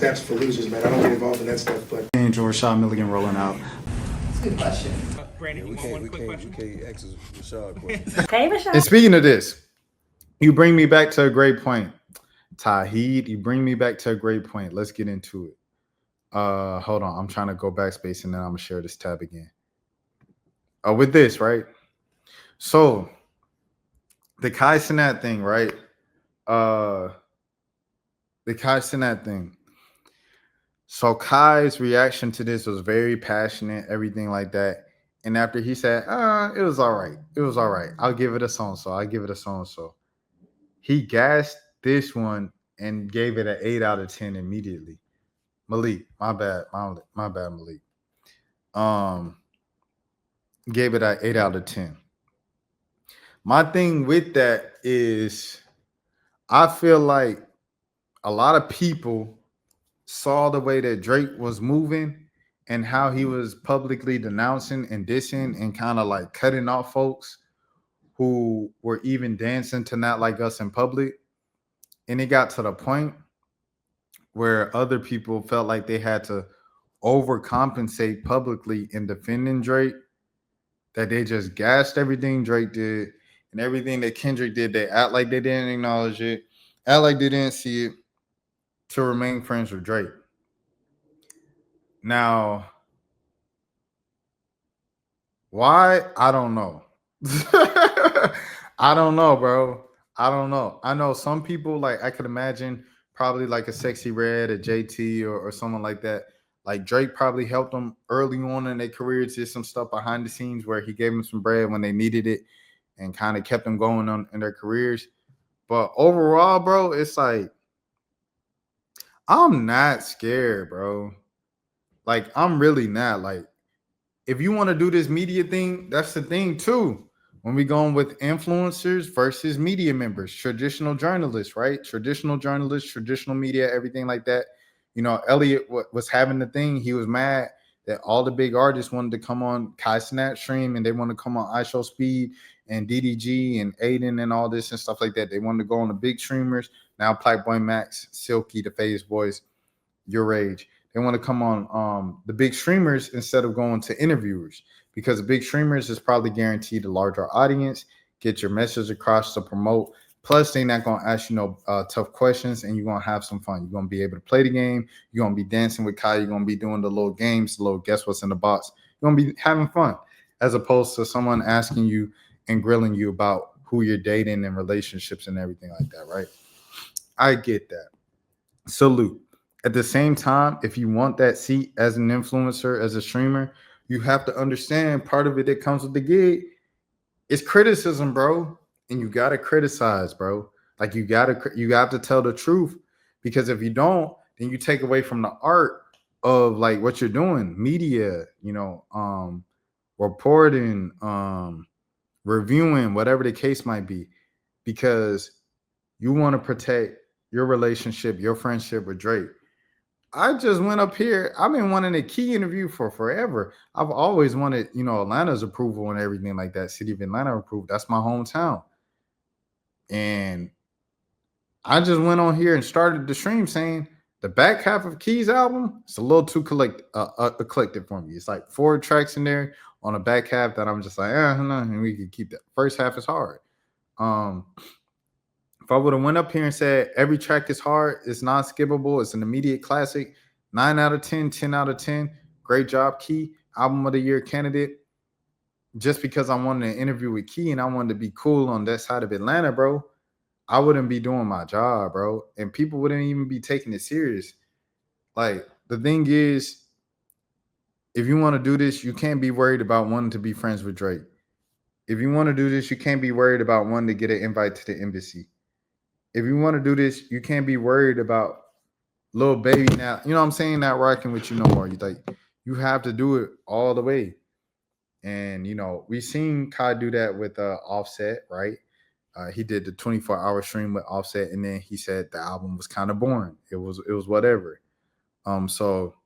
stats for losers, man. I don't get involved in that stuff. But Angel Rashad Milligan rolling out. That's a good question. Brandon, we can't ask Rashad questions. Hey, Rashad. And speaking of this, you bring me back to a great point. Tahid, you bring me back to a great point. Let's get into it. Hold on. I'm trying to go backspace and then I'm gonna share this tab again. With this, right? So the Kai Cenat thing, right? The Kai Cenat thing. So Kai's reaction to this was very passionate, everything like that. And after he said, it was all right. It was all right. I'll give it a so-and-so. I'll give it a so-and-so. He gassed this one and gave it an 8 out of 10 immediately. Malik, my bad, Malik. Gave it an 8 out of 10. My thing with that is I feel like a lot of people saw the way that Drake was moving and how he was publicly denouncing and dissing and kind of like cutting off folks who were even dancing to Not Like Us in public. And it got to the point where other people felt like they had to overcompensate publicly in defending Drake, that they just gassed everything Drake did and everything that Kendrick did. They act like they didn't acknowledge it, act like they didn't see it, to remain friends with Drake. Now, why? I don't know. I don't know, bro. I don't know. I know some people, like, I could imagine probably like a Sexy Red, a JT, or someone like that. Like Drake probably helped them early on in their careers, did some stuff behind the scenes where he gave them some bread when they needed it and kind of kept them going on in their careers. But overall, bro, it's like, I'm not scared, bro. Like, I'm really not. Like, if you want to do this media thing, that's the thing too. When we going with influencers versus media members, traditional journalists, right? Traditional journalists, traditional media, everything like that. You know, Elliot was having the thing. He was mad that all the big artists wanted to come on Kai Cenat stream and they want to come on iShowSpeed and DDG and Aiden and all this and stuff like that. They wanted to go on the big streamers. Now Playboy Max, Silky, the Phase Boys, Your Age. They want to come on the big streamers instead of going to interviewers, because the big streamers is probably guaranteed a larger audience, get your message across to promote. Plus, they're not going to ask you no tough questions, and you're going to have some fun. You're going to be able to play the game. You're going to be dancing with Kai. You're going to be doing the little games, the little guess what's in the box. You're going to be having fun, as opposed to someone asking you and grilling you about who you're dating and relationships and everything like that, right? I get that. Salute. At the same time, if you want that seat as an influencer, as a streamer, you have to understand part of it that comes with the gig is criticism, bro. And you got to criticize, bro. Like, you got to tell the truth, because if you don't, then you take away from the art of like what you're doing, media, you know, reporting, reviewing, whatever the case might be, because you want to protect your relationship, your friendship with Drake. I just went up here. I've been wanting a Key interview for forever. I've always wanted, you know, Atlanta's approval and everything like that. City of Atlanta approved. That's my hometown. And I just went on here and started the stream saying the back half of Key's album is a little too eclectic for me. It's like 4 tracks in there on the back half that I'm just like, no, and we can keep that. First half is hard. If I would have went up here and said every track is hard, it's non-skippable, it's an immediate classic, 9 out of 10, 10 out of 10, great job, Key, album of the year candidate, just because I wanted an interview with Key and I wanted to be cool on that side of Atlanta, bro, I wouldn't be doing my job, bro. And people wouldn't even be taking it serious. Like, the thing is, if you want to do this, you can't be worried about wanting to be friends with Drake. If you want to do this, you can't be worried about wanting to get an invite to the embassy. If you want to do this, you can't be worried about Lil Baby now, you know what I'm saying, not rocking with you no more. You have to do it all the way. And, you know, we've seen Kai do that with Offset, right? He did the 24-hour stream with Offset, and then he said the album was kind of boring. It was whatever. So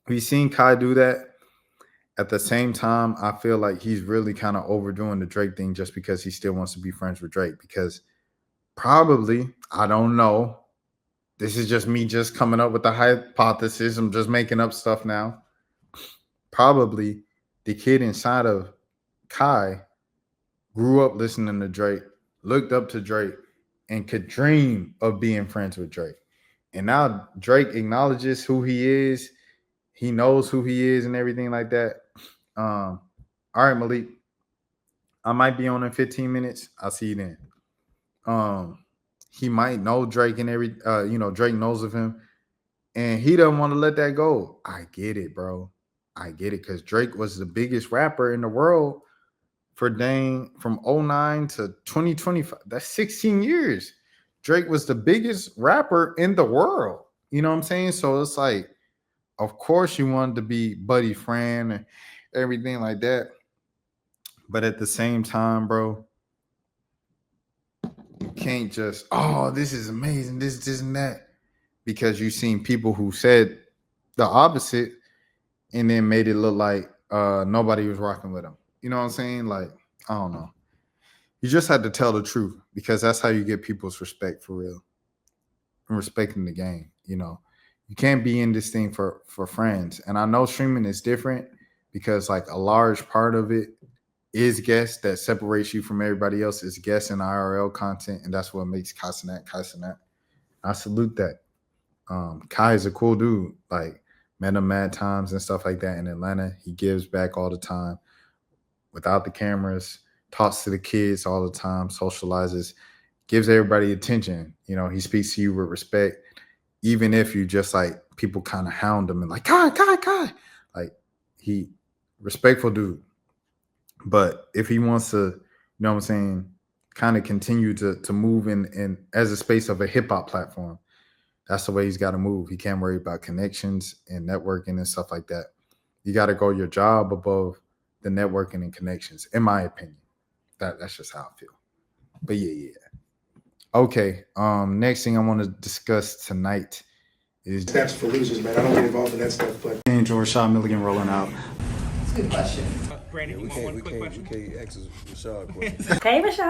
we've seen Kai do that. At the same time, I feel like he's really kind of overdoing the Drake thing just because he still wants to be friends with Drake, because probably, I don't know, this is just me just coming up with the hypothesis. I'm just making up stuff now. Probably the kid inside of Kai grew up listening to Drake, looked up to Drake, and could dream of being friends with Drake. And now Drake acknowledges who he is. He knows who he is and everything like that. All right, Malik. I might be on in 15 minutes. I'll see you then. He might know Drake and Drake knows of him. And he doesn't want to let that go. I get it, bro. I get it. Because Drake was the biggest rapper in the world from 2009 to 2025. That's 16 years. Drake was the biggest rapper in the world. You know what I'm saying? So it's like, of course you wanted to be buddy friend and everything like that. But at the same time, bro, you can't just, oh, this is amazing, this and that. Because you've seen people who said the opposite and then made it look like nobody was rocking with him. You know what I'm saying? Like, I don't know. You just had to tell the truth because that's how you get people's respect for real and respecting the game. You know, you can't be in this thing for friends. And I know streaming is different because like a large part of it is guests that separates you from everybody else is guests and IRL content. And that's what makes Kai Cenat. I salute that. Kai is a cool dude. Like met him mad times and stuff like that in Atlanta. He gives back all the time without the cameras, talks to the kids all the time, socializes, gives everybody attention. You know, he speaks to you with respect, even if you just like people kind of hound him and like, Kai. Like he respectful dude. But if he wants to, you know what I'm saying, kind of continue to move in as a space of a hip hop platform, that's the way he's got to move. He can't worry about connections and networking and stuff like that. You got to go your job above the networking and connections, in my opinion. That's just how I feel. But yeah. Okay. Next thing I want to discuss tonight is That's for losers, man. I don't get involved in that stuff, but Angel Rashad Milligan rolling out. That's a good question. We can't ask Rashad a question. Hey, Rashad.